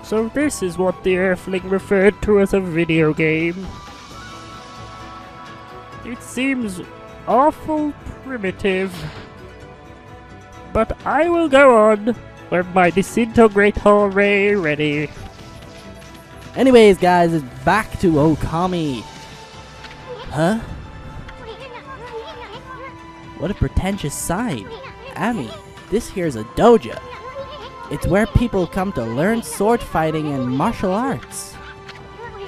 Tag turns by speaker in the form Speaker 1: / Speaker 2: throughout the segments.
Speaker 1: So this is what the Earthling referred to as a video game. It seems awful primitive. But I will go on with my disintegrator ray ready.
Speaker 2: Anyways, guys, it's back to Okami. Huh? What a pretentious sign. Ami, this here's a dojo. It's where people come to learn sword fighting and martial arts.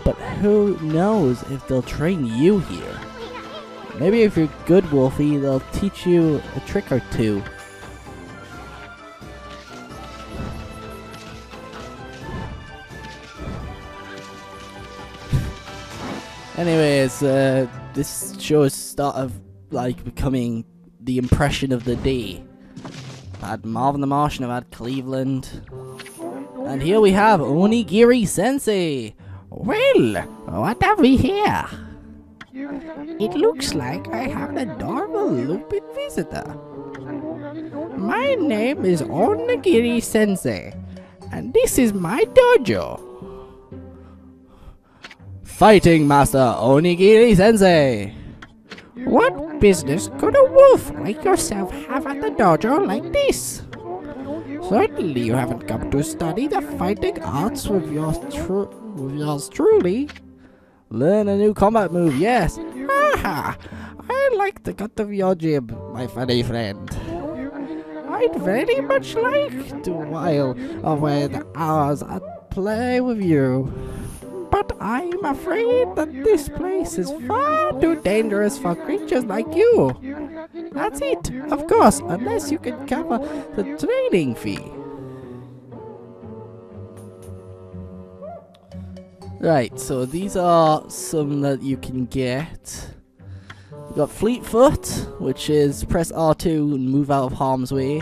Speaker 2: But who knows if they'll train you here. Maybe if you're good, Wolfie, they'll teach you a trick or two. Anyways, this show is sort of like becoming the impression of the day. I've had Marvin the Martian, I've had Cleveland. And here we have Onigiri Sensei. Well, what have we here? It looks like I have an adorable Lupin visitor. My name is Onigiri Sensei, and this is my dojo. Fighting Master Onigiri Sensei. What business could a wolf like yourself have at the dojo like this? Certainly you haven't come to study the fighting arts with yours truly. Learn a new combat move, yes. Aha! I like the cut of your jib, my funny friend. I'd very much like to while away the hours at play with you. But I'm afraid that this place is far too dangerous for creatures like you. That's it, of course, unless you can cover the training fee. Right, so these are some that you can get. You got Fleetfoot, which is press R2 and move out of harm's way.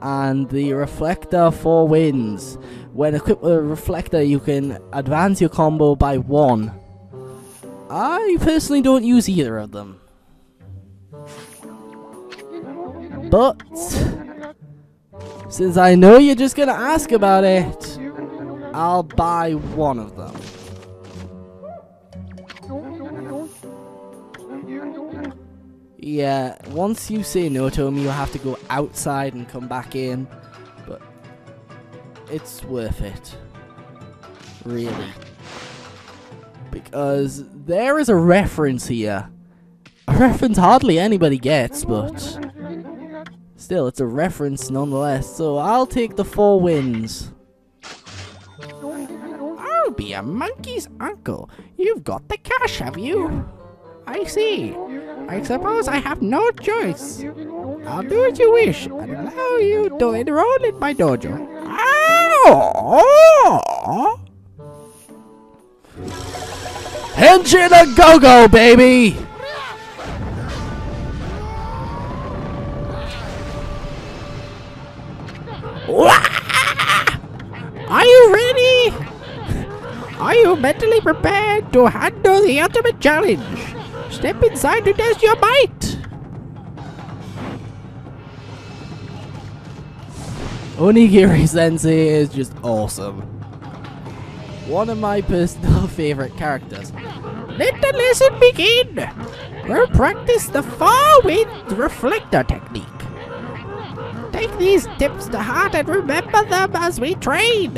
Speaker 2: And the Reflector 4 Winds. When equipped with a Reflector, you can advance your combo by 1. I personally don't use either of them. But since I know you're just gonna ask about it, I'll buy one of them. Yeah, once you say no to him, you'll have to go outside and come back in. But it's worth it. Really. Because there is a reference here. A reference hardly anybody gets, but still, it's a reference nonetheless. So I'll take the 4 Winds. I'll be a monkey's uncle. You've got the cash, have you? I see. I suppose I have no choice. I'll do as you wish and allow you to enroll in my dojo. Ow! Henshin a go-go, baby! Are you ready? Are you mentally prepared to handle the ultimate challenge? Step inside to test your might! Onigiri Sensei is just awesome. One of my personal favorite characters. Let the lesson begin! We'll practice the 4 Winds Reflector technique. Take these tips to heart and remember them as we train!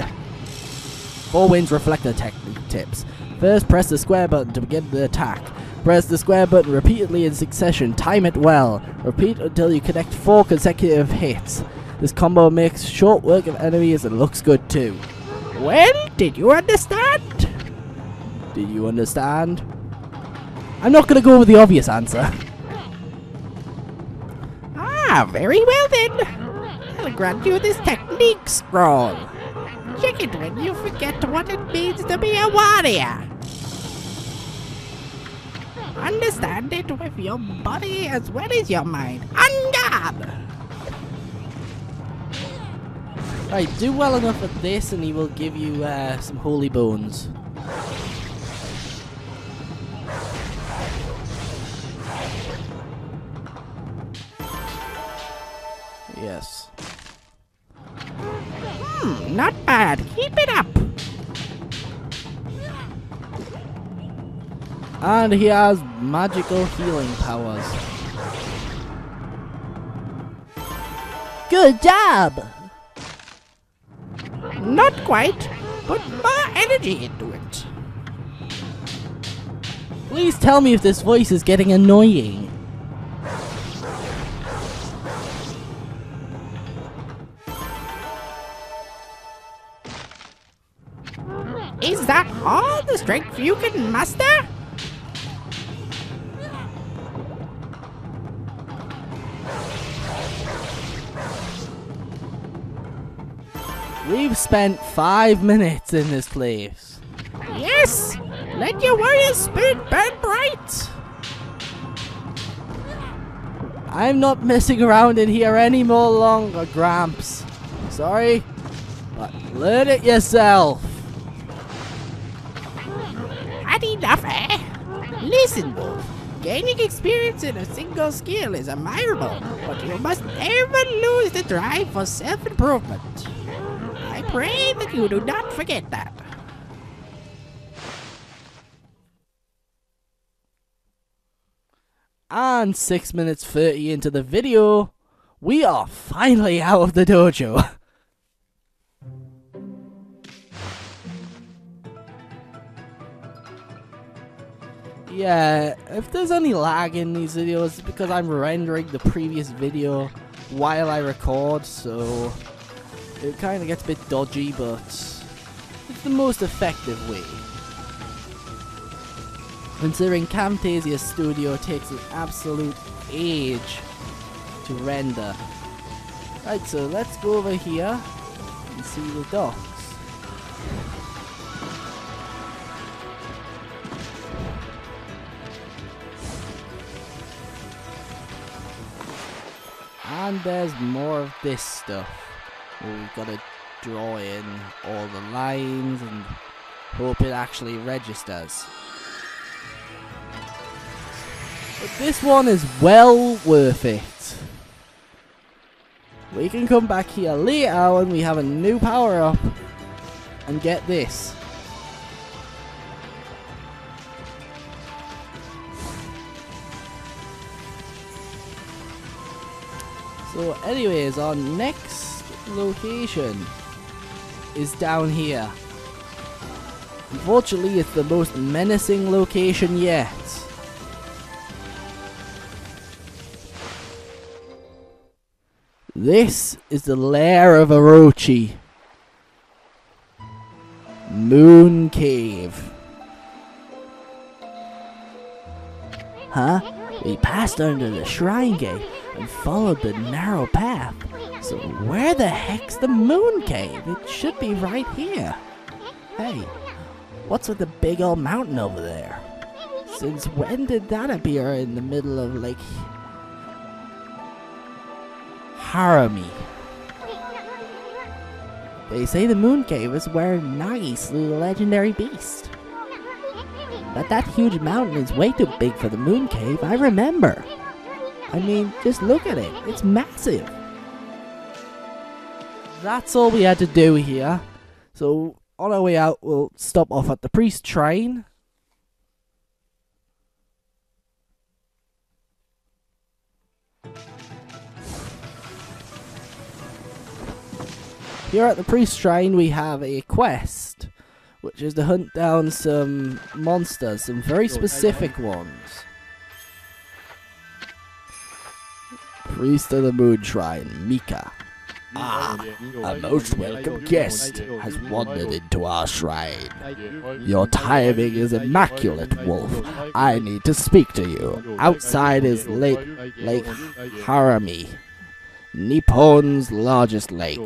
Speaker 2: 4 Winds Reflector technique tips. First, press the square button to begin the attack. Press the square button repeatedly in succession. Time it well. Repeat until you connect 4 consecutive hits. This combo makes short work of enemies and looks good too. Well, did you understand? Did you understand? I'm not gonna go with the obvious answer. Ah, very well then. I'll grant you this technique scroll. Check it when you forget what it means to be a warrior. Understand it with your body as well as your mind. On guard! Right, do well enough at this and he will give you some holy bones. Yes. Not bad. Keep it up. And he has magical healing powers. Good job! Not quite. Put more energy into it. Please tell me if this voice is getting annoying. Is that all the strength you can muster? We've spent 5 minutes in this place. Yes! Let your warrior spirit burn bright! I'm not messing around in here any more longer, Gramps. Sorry, but learn it yourself. Had enough, eh? Listen, Wolf. Gaining experience in a single skill is admirable, but you must never lose the drive for self-improvement. I pray that you do not forget that. And 6 minutes 30 into the video, we are finally out of the dojo. Yeah, if there's any lag in these videos, it's because I'm rendering the previous video while I record, so it kind of gets a bit dodgy, but it's the most effective way. Considering Camtasia Studio takes an absolute age to render. Right, so let's go over here and see the docks. And there's more of this stuff. We've got to draw in all the lines and hope it actually registers. But this one is well worth it. We can come back here later when we have a new power up and get this. So anyways, our next location is down here. Unfortunately, it's the most menacing location yet. This is the lair of Orochi. Moon Cave. Huh? We passed under the shrine gate and followed the narrow path. So where the heck's the Moon Cave? It should be right here. Hey, what's with the big old mountain over there? Since when did that appear in the middle of Lake Harami? They say the Moon Cave is where Nagi slew the legendary beast. But that huge mountain is way too big for the Moon Cave, I remember. I mean, just look at it. It's massive. That's all we had to do here. So, on our way out, we'll stop off at the priest shrine. Here at the priest shrine, we have a quest, which is to hunt down some monsters, some very specific ones. Priest of the Moon Shrine, Mika. Ah, a most welcome guest has wandered into our shrine. Your timing is immaculate, Wolf. I need to speak to you. Outside is Lake Harami, Nippon's largest lake.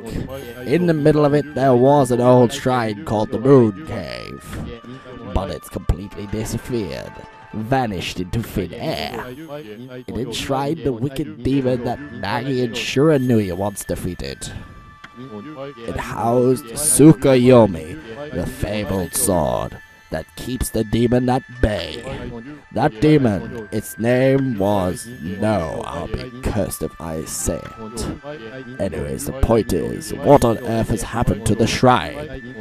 Speaker 2: In the middle of it there was an old shrine called the Moon Cave, but it's completely disappeared, vanished into thin air. It enshrined the wicked demon that Nagi and Shiranui once defeated. It housed Tsukuyomi, the fabled sword, that keeps the demon at bay. That demon, its name was... No, I'll be cursed if I say it. Anyways, the point is, what on earth has happened to the shrine?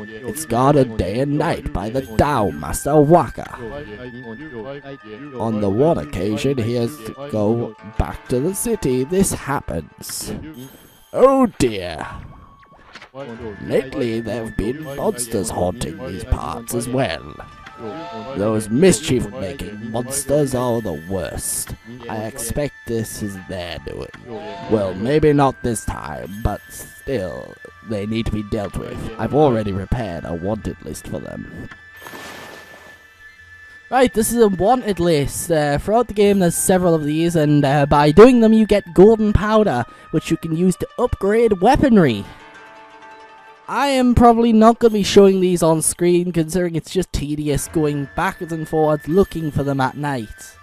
Speaker 2: It's guarded day and night by the Tao Master Waka. On the one occasion he has to go back to the city, this happens. Oh dear. Lately there have been monsters haunting these parts as well. Those mischief-making monsters are the worst. I expect this is their doing. Well, maybe not this time, but still, they need to be dealt with. I've already prepared a wanted list for them. Right, this is a wanted list. Throughout the game there's several of these, and by doing them you get golden powder, which you can use to upgrade weaponry. I am probably not going to be showing these on screen, considering it's just tedious going backwards and forwards looking for them at night.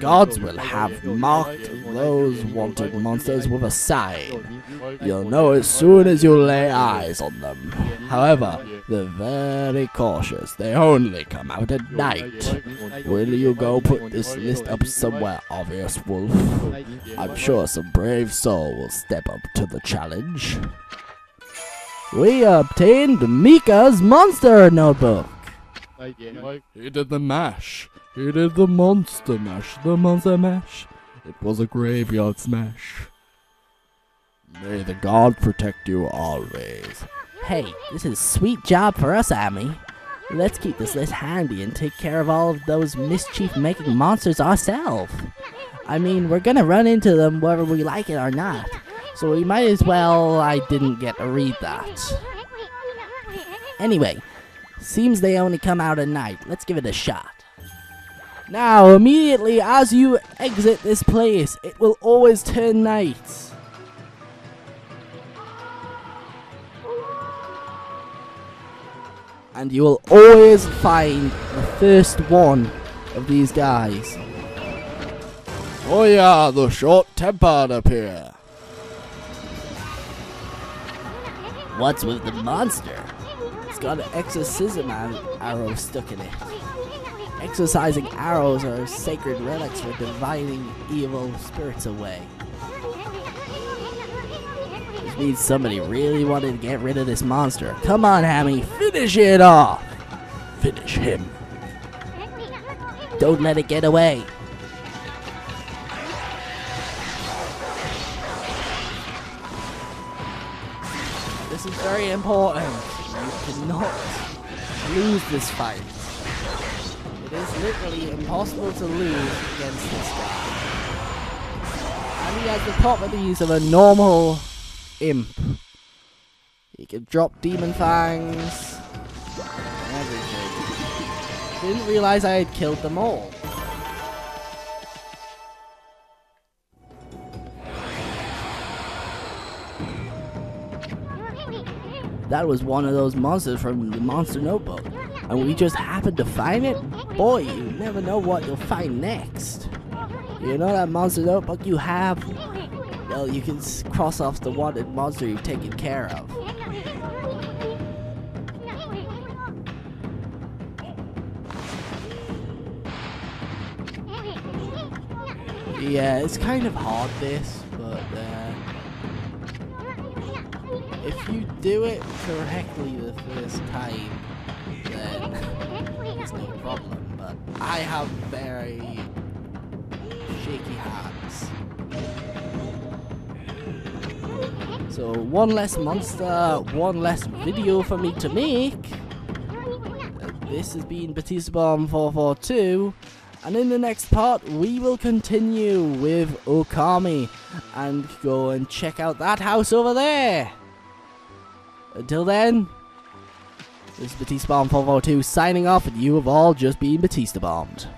Speaker 2: Gods will have marked those wanted monsters with a sign. You'll know as soon as you lay eyes on them. However, they're very cautious. They only come out at night. Will you go put this list up somewhere obvious, Wolf? I'm sure some brave soul will step up to the challenge. We obtained Mika's monster notebook.
Speaker 3: He did the mash. He did the monster mash. The monster mash. It was a graveyard smash. May the god protect you always.
Speaker 2: Hey, this is a sweet job for us, Amy. Let's keep this list handy and take care of all of those mischief-making monsters ourselves. I mean, we're gonna run into them whether we like it or not. So we might as well... I didn't get to read that. Anyway, seems they only come out at night. Let's give it a shot. Now, immediately as you exit this place, it will always turn night. And you will always find the first one of these guys.
Speaker 3: Oh yeah, the short-tempered up here.
Speaker 2: What's with the monster? It's got an exorcism arrow stuck in it. Exorcising arrows are sacred relics for divining evil spirits away. This means somebody really wanted to get rid of this monster. Come on, Hammy, finish it off! Finish him. Don't let it get away. This is very important. You cannot lose this fight. It is literally impossible to lose against this guy. And he has the properties of a normal imp. He can drop demon fangs and everything. Didn't realize I had killed them all. That was one of those monsters from the monster notebook. And we just happened to find it? Boy, you never know what you'll find next. You know that monster notebook you have? Well, you can cross off the wanted monster you've taken care of. Yeah, it's kind of hard this, but if you do it correctly the first time, then it's no problem, but I have very shaky hands. So one less monster, one less video for me to make. This has been Batista Bomb 442, and in the next part we will continue with Okami and go and check out that house over there. Until then, this is Batista Bomb 442 signing off, and you have all just been Batista Bombed.